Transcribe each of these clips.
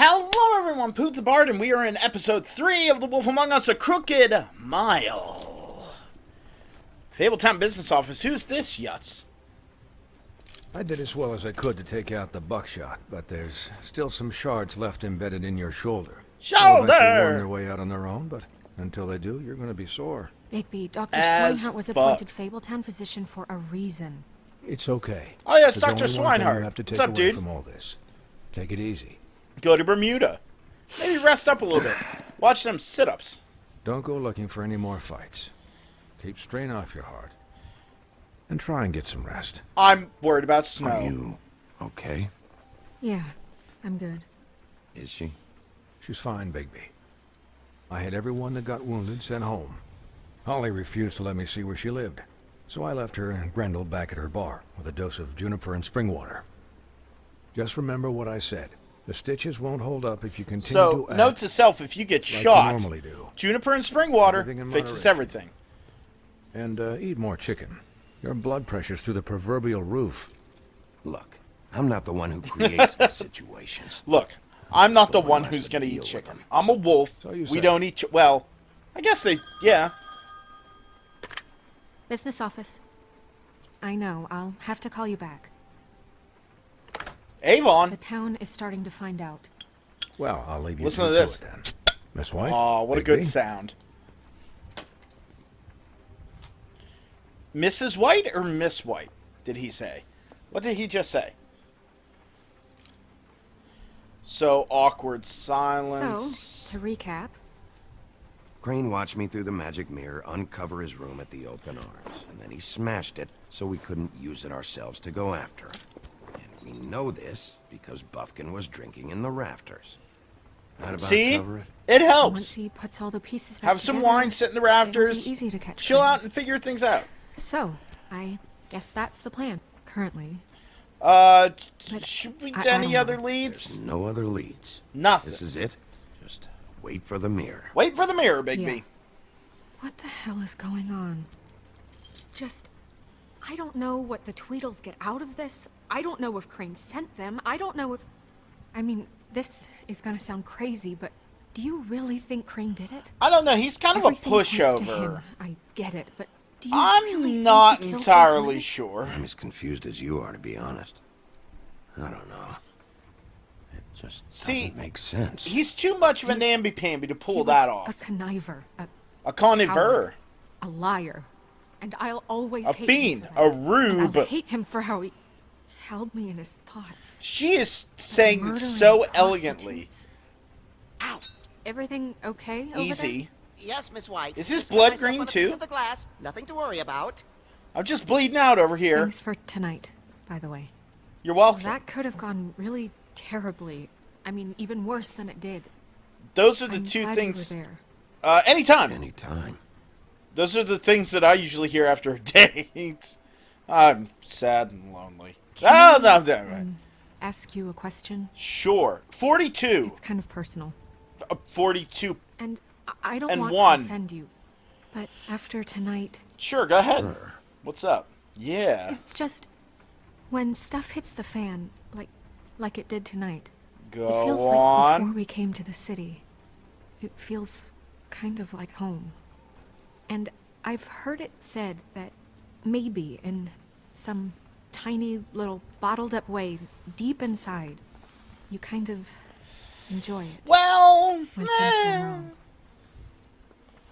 Hello everyone, Poot the Bard, and we are in episode 3 of The Wolf Among Us, A Crooked Mile. Fabletown Business Office, who's this Yutz? I did as well as I could to take out the buckshot, but there's still some shards left embedded in your shoulder. Shoulder! They'll eventually worm their way out on their own, but until they do, you're going to be sore. Bigby, Dr. As Swinehart was fuck. appointed Fabletown physician for a reason. It's okay. Oh yes, There's Dr. only one thing Swinehart. you have to What's take up, away dude? from all this. Take it easy. Go to Bermuda. Maybe rest up a little bit. Watch them sit-ups. Don't go looking for any more fights. Keep strain off your heart. And try and get some rest. I'm worried about snow. Are you okay? Yeah, I'm good. Is she? She's fine, Bigby. I had everyone that got wounded sent home. Holly refused to let me see where she lived, so I left her and Grendel back at her bar with a dose of juniper and spring water. Just remember what I said. The stitches won't hold up if you continue So, to act note to self, if you get like you shot, normally do. juniper and spring water Everything in fixes moderation. everything. And eat more chicken. Your blood pressure's through the proverbial roof. Look, I'm not the one who creates the situations. Look, I'm not the one one has who's to going to deal eat with chicken. them. I'm a wolf. So you We say. don't eat well, I guess they, yeah. Business office. I know, I'll have to call you back. Avon. The town is starting to find out. Well, I'll leave you Listen two to this. it then. Miss White? Oh, what a Bigby? good sound. Mrs. White or Miss White, did he say? What did he just say? So awkward silence. So, to recap, Crane watched me through the magic mirror uncover his room at the open arms, and then he smashed it so we couldn't use it ourselves to go after him. And we know this because Buffkin was drinking in the rafters. That about See? cover it? It once helps. he puts all the pieces back Have some together, wine, sit in the it'll be rafters, easy to catch chill Crane. out and figure things out. So, I guess that's the plan, currently. Should we I do any don't other know. leads? No other leads. Nothing. This is it. Just wait for the mirror. Wait for the mirror, Bigby. Yeah. What the hell is going on? I don't know what the Tweedles get out of this. I don't know if Crane sent them. I don't know if... I mean, this is gonna sound crazy, but do you really think Crane did it? I don't know. He's kind of a Everything points to him. pushover. I get it, but do you I'm really think not he killed those entirely women? sure. I'm as confused as you are, to be honest. I don't know. It just See, doesn't make sense. He's too much of a namby-pamby to He pull was that a off. conniver, A conniver. coward, a liar, and I'll always A hate fiend. him for A that. And rube. I'll hate him for how he held me in his thoughts. She is saying it Murdering so elegantly. prostitutes. Ow! Everything okay over Easy. Yes, Miss White. Is his Just blood cut myself green on a too? piece of the glass. Nothing to worry about. I'm just bleeding out over there? here. Thanks for tonight, by the way. You're welcome. That could have gone really terribly. I mean, even worse than it did. Those are the I'm two glad things. You were there. Anytime. Anytime. Those are the things that I usually hear after a date. I'm sad and lonely. Ah, no. Ask you a question. Sure. 42. It's kind of personal. 42. And I don't And want one. to offend you. But after tonight, Sure, go ahead. What's up? Yeah. it's just when stuff hits the fan, like it did tonight. Go It feels like on. before we came to the city. It feels kind of like home. And I've heard it said that maybe in some tiny little bottled up way deep inside, you kind of enjoy it Well, when things go wrong.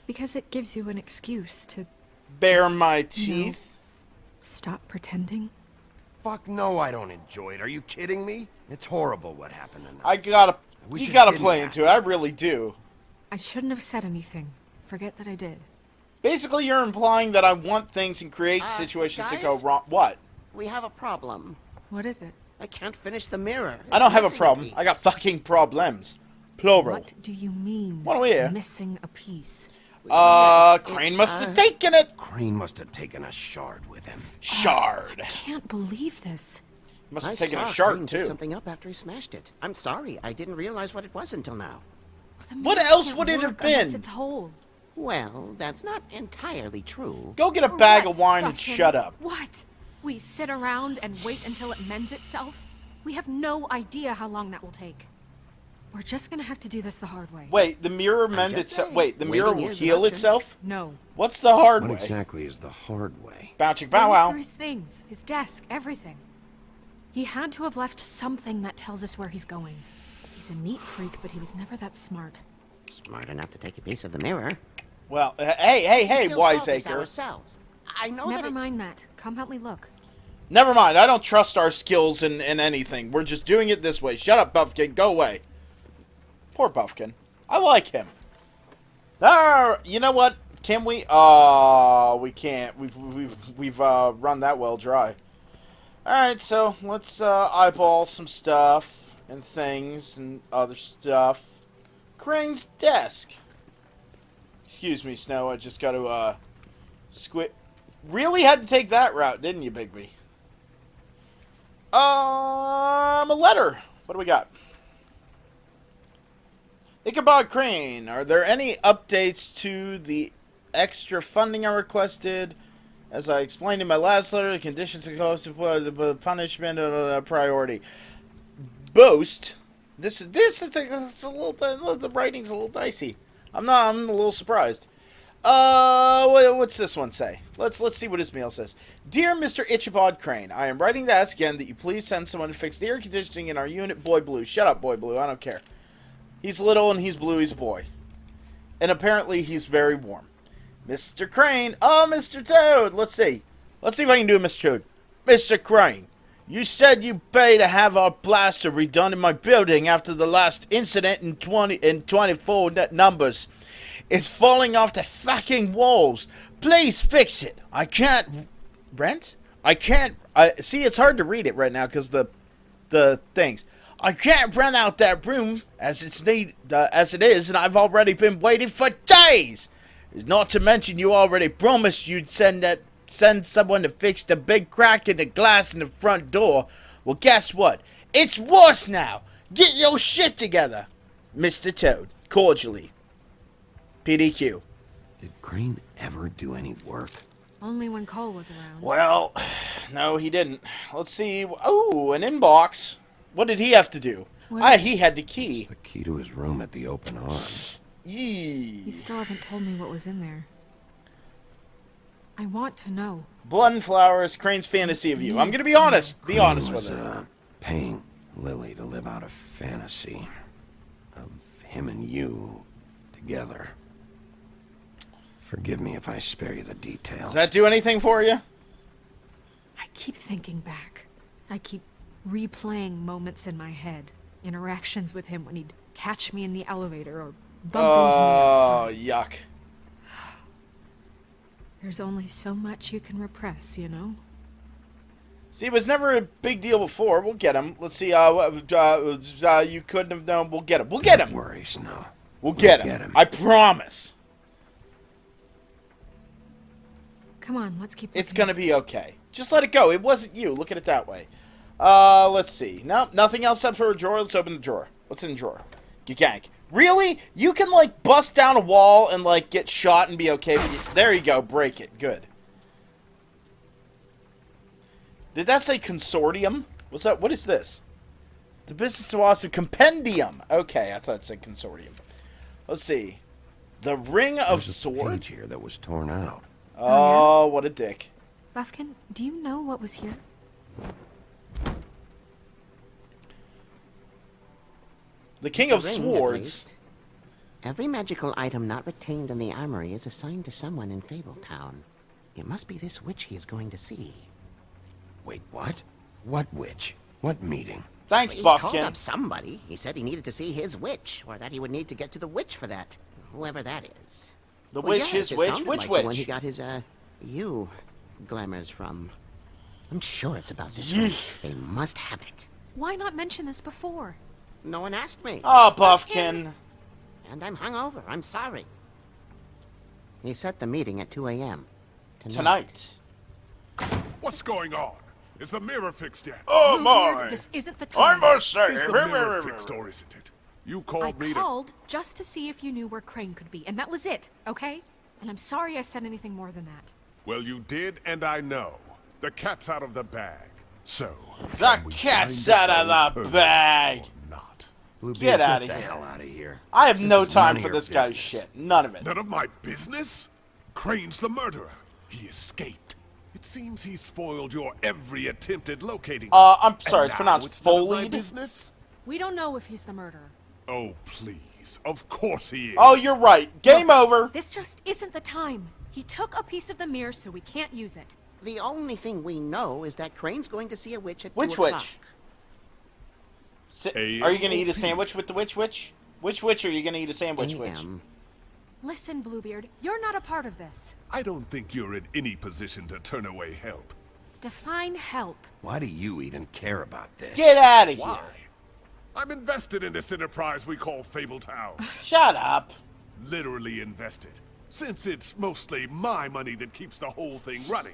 Because it gives you an excuse to bare Just, my you know. teeth. stop pretending. Fuck no, I don't enjoy it. Are you kidding me? It's horrible what happened tonight. I gotta. wish You it gotta didn't play happen. into it. I really do. I shouldn't have said anything. Forget that I did. Basically, you're implying that I want things and create situations that go guys? wrong. What? We have a problem. What is it? I can't finish the mirror. I don't It's have a missing problem. piece. I got fucking problems. Plural. What do you mean? What are we here? Missing a piece. Yes, Crane it's, must have taken it. Crane must have taken a shard with him. Shard. Can't believe this. Must I have taken a saw shard Crane pick too. something up after he smashed it. I'm sorry. I didn't realize what it was until now. The What mirror else can't would it have work unless been? It's whole. Well, that's not entirely true. Go get a Or bag what, of wine and Buffkin? shut up. What? We sit around and wait until it mends itself? We have no idea how long that will take. We're We're just gonna have to do this the hard way. Wait, the mirror mend just itself. saying, Wait, the mirror waiting will is an heal option. itself? No. What's the hard What way? exactly is the hard way? Bow chick bow Look wow. for his things, his desk, everything. He had to have left something that tells us where he's going. He's a neat freak, but he was never that smart. Smart enough to take a piece of the mirror. Well, hey, We still solve this wiseacre. ourselves. I know Never that it- mind that. Come help me look. Never mind, I don't trust our skills in anything. We're just doing it this way. Shut up, Buffkin. Go away. Poor Buffkin. I like him. You know what? Can we? We can't. We've run that well dry. Alright, so let's eyeball some stuff and things and other stuff. Crane's desk. Excuse me, Snow. I just got to really had to take that route, didn't you, Bigby? A letter. What do we got? Ichabod Crane, are there any updates to the extra funding I requested? As I explained in my last letter, the conditions are close to the punishment a priority. Boast. This is a little. The writing's a little dicey. I'm a little surprised. What's this one say? Let's see what his mail says. Dear Mr. Ichabod Crane, I am writing to ask again that you please send someone to fix the air conditioning in our unit, Boy Blue. Shut up, Boy Blue. I don't care. He's little and he's blue. He's a boy, and apparently he's very warm. Mr. Crane. Oh, Mr. Toad. Let's see if I can do it, Mr. Toad. Mr. Crane, you said you pay to have our plaster redone in my building after the last incident in 24 numbers. It's falling off the fucking walls. Please fix it. I can't rent. I can't. See, it's hard to read it right now because the things. I can't rent out that room as it is, and I've already been waiting for days. Not to mention, you already promised you'd send someone to fix the big crack in the glass in the front door. Well, guess what? It's worse now. Get your shit together, Mr. Toad. Cordially, PDQ. Did Crane ever do any work? Only when Cole was around. Well, no, he didn't. Let's see. Oh, an inbox. What did he have to do? He had the key. The key to his room at the Open Arms. Yee. You still haven't told me what was in there. I want to know. Blood and flowers, Crane's fantasy of you. I'm gonna be honest. Be honest Crane with was, her. paying Lily to live out a fantasy of him and you together. Forgive me if I spare you the details. Does that do anything for you? I keep thinking back. I keep replaying moments in my head. Interactions with him when he'd catch me in the elevator or bump into me Oh, outside. yuck. There's only so much you can repress, you know? See, it was never a big deal before. We'll get him. Let's see. You couldn't have known. We'll get him. We'll get him. Don't worry, Snow. We'll get him. I promise. Come on, let's keep It's looking. gonna be okay. Just let it go. It wasn't you. Look at it that way. Let's see. No, nothing else up for a drawer. Let's open the drawer. What's in the drawer? Gegank. Really? You can, like, bust down a wall and, like, get shot and be okay with it. There you go. Break it. Good. Did that say consortium? What's that? What is this? The Business of Awesome Compendium. Okay, I thought it said consortium. Let's see. The Ring of There's a Sword? page here that was torn out. Oh, what a dick. Buffkin, do you know what was here? The King It's of a ring, at Swords. least. Every magical item not retained in the armory is assigned to someone in Fabletown. It must be this witch he is going to see. Wait, what? What witch? What meeting? Thanks, He called Buffkin. up somebody. He said he needed to see his witch, or that he would need to get to the witch for that. Whoever that is. The Well, witch yeah, is it witch? sounded Which like witch? the one he got his, you glamours from. I'm sure it's about this Yeesh. one. They must have it. Why not mention this before? No one asked me. Oh, Buffkin. And I'm hungover. I'm sorry. He set the meeting at 2 a.m. Tonight. What's going on? Is the mirror fixed yet? Oh, Rude, my. this isn't the I time. must say. Is the mirror fixed or isn't it? You I called me to... called just to see if you knew where Crane could be, and that was it, okay? And I'm sorry I said anything more than that. Well, you did, and I know. The cat's out of the bag. So... The can we cat's find out of out the who bag. or Not. Bluebeard, Get outta the here. hell out of here. I have This no is none time of for your this guy's business. shit. None of it. None of my business? Crane's the murderer. He escaped. It seems he spoiled your every attempt at locating him. I'm sorry, And it's now pronounced none of my Foleyed. business? We don't know if he's the murderer. Oh, please. Of course he is. Oh, you're right. Game over. This just isn't the time. He took a piece of the mirror, so we can't use it. The only thing we know is that Crane's going to see a witch at Which 2 o'clock. witch? Are you gonna eat a sandwich with the witch? Which witch are you gonna eat a sandwich with? AM. Listen, Bluebeard, you're not a part of this. I don't think you're in any position to turn away help. Define help. Why do you even care about this? Get out of Why? here. I'm invested in this enterprise we call Fabletown. Shut up. Literally invested. Since it's mostly my money that keeps the whole thing running.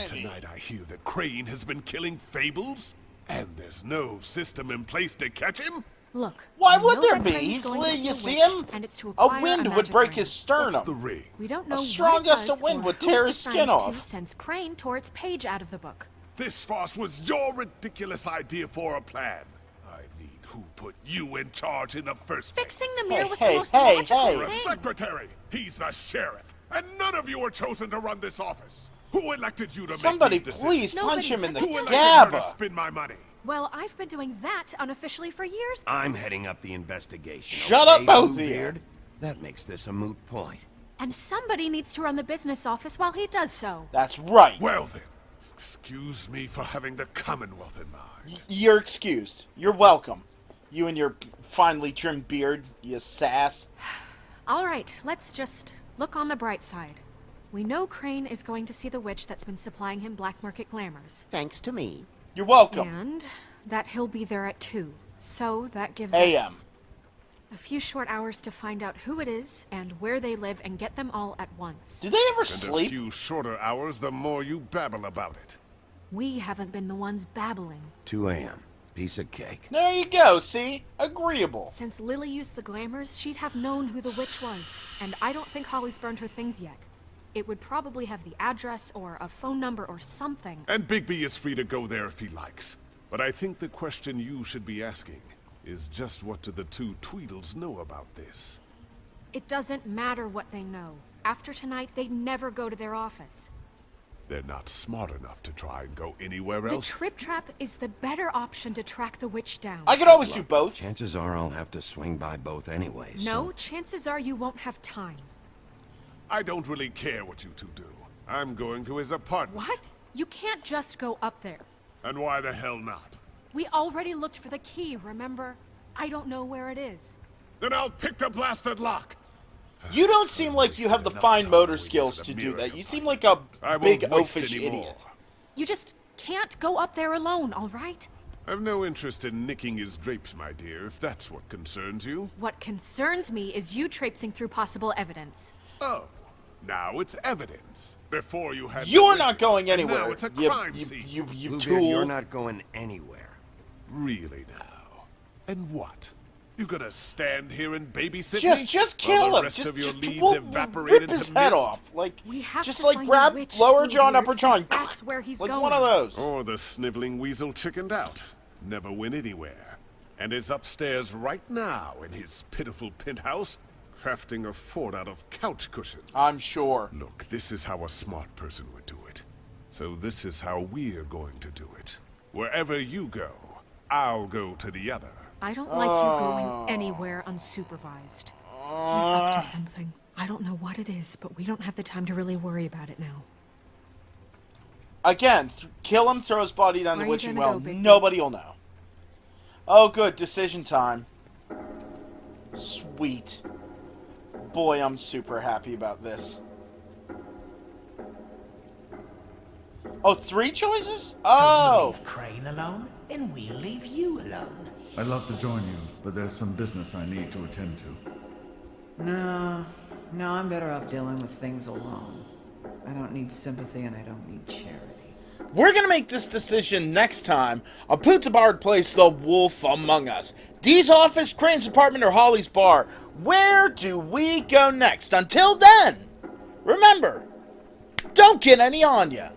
Tonight I hear that Crane has been killing fables, and there's no system in place to catch him? Look. Why we would know there that be? Crane's going to You a see witch, him? And it's to A acquire wind would magic break ring. his What's sternum. the ring? We don't know strong what it gust does of wind or would who tear it's his skin assigned to off. since Crane tore its page out of the book. This farce was your ridiculous idea for a plan. I mean, who put you in charge in the first place? Fixing the mirror was hey, the most hey, logical hey. You're a thing. secretary. He's the sheriff. And none of you were chosen to run this office. Who elected you to Somebody make these decisions? please punch Nobody, him in the but Who that elected her to gabba. spend my money? Well, I've been doing that unofficially for years. I'm heading up the investigation. Shut up, okay, both of you. Bluebeard? That makes this a moot point. And somebody needs to run the business office while he does so. That's right. Well then, excuse me for having the Commonwealth in mind. You're excused. You're welcome. You and your finely trimmed beard, you sass. All right, let's just look on the bright side. We know Crane is going to see the witch that's been supplying him black market glamours. Thanks to me. You're welcome. And that he'll be there at 2. So that gives AM. us a few short hours to find out who it is and where they live and get them all at once. Do they ever And a sleep? few shorter hours, the more you babble about it. We haven't been the ones babbling. 2 a.m. Piece of cake. There you go, see? Agreeable. Since Lily used the glamours, she'd have known who the witch was. And I don't think Holly's burned her things yet. It would probably have the address or a phone number or something. And Bigby is free to go there if he likes. But I think the question you should be asking is just what do the two Tweedles know about this? It doesn't matter what they know. After tonight, they'd never go to their office. They're not smart enough to try and go anywhere The else. Trip Trap is the better option to track the witch down. I could always do both. Chances are I'll have to swing by both anyways. No, chances are you won't have time. I don't really care what you two do. I'm going to his apartment. What? You can't just go up there. And why the hell not? We already looked for the key, remember? I don't know where it is. Then I'll pick the blasted lock. You don't seem like you have the Enough fine time motor waiting skills for to the do mirror that. to You seem fight. like a I big won't waste oafish any more. idiot. You just can't go up there alone, all right? I've no interest in nicking his drapes, my dear, if that's what concerns you. What concerns me is you traipsing through possible evidence. Oh, now it's evidence. Before you had You're the not witness, going and anywhere. Now it's a you, crime you, scene. you Bluebeard, tool. you're not going anywhere. Really now? And what? You gonna stand here and babysit me? Just while kill the rest rest Just, of your just leads we'll evaporate rip into his head mist? off. Like, We have just to like find grab the witch, lower jaw and Bluebeard, upper jaw and since that's where he's like going. one of those. Or the sniveling weasel chickened out. Never went anywhere. And is upstairs right now in his pitiful penthouse, crafting a fort out of couch cushions. I'm sure. Look, this is how a smart person would do it. So this is how we're going to do it. Wherever you go, I'll go to the other. I don't like you going anywhere unsupervised. He's up to something. I don't know what it is, but we don't have the time to really worry about it now. Again, kill him, throw his body down Where the you witching gonna well. go, Big Nobody will know. Oh, good. Decision time. Sweet. Boy, I'm super happy about this. Oh, 3 choices? So you Oh! leave Crane alone, and we'll leave you alone. I'd love to join you, but there's some business I need to attend to. No, I'm better off dealing with things alone. I don't need sympathy and I don't need charity. We're gonna make this decision next time on PtB Plays The Wolf Among Us. Dee's office, Crane's apartment, or Holly's bar. Where do we go next? Until then, remember, don't get any on ya.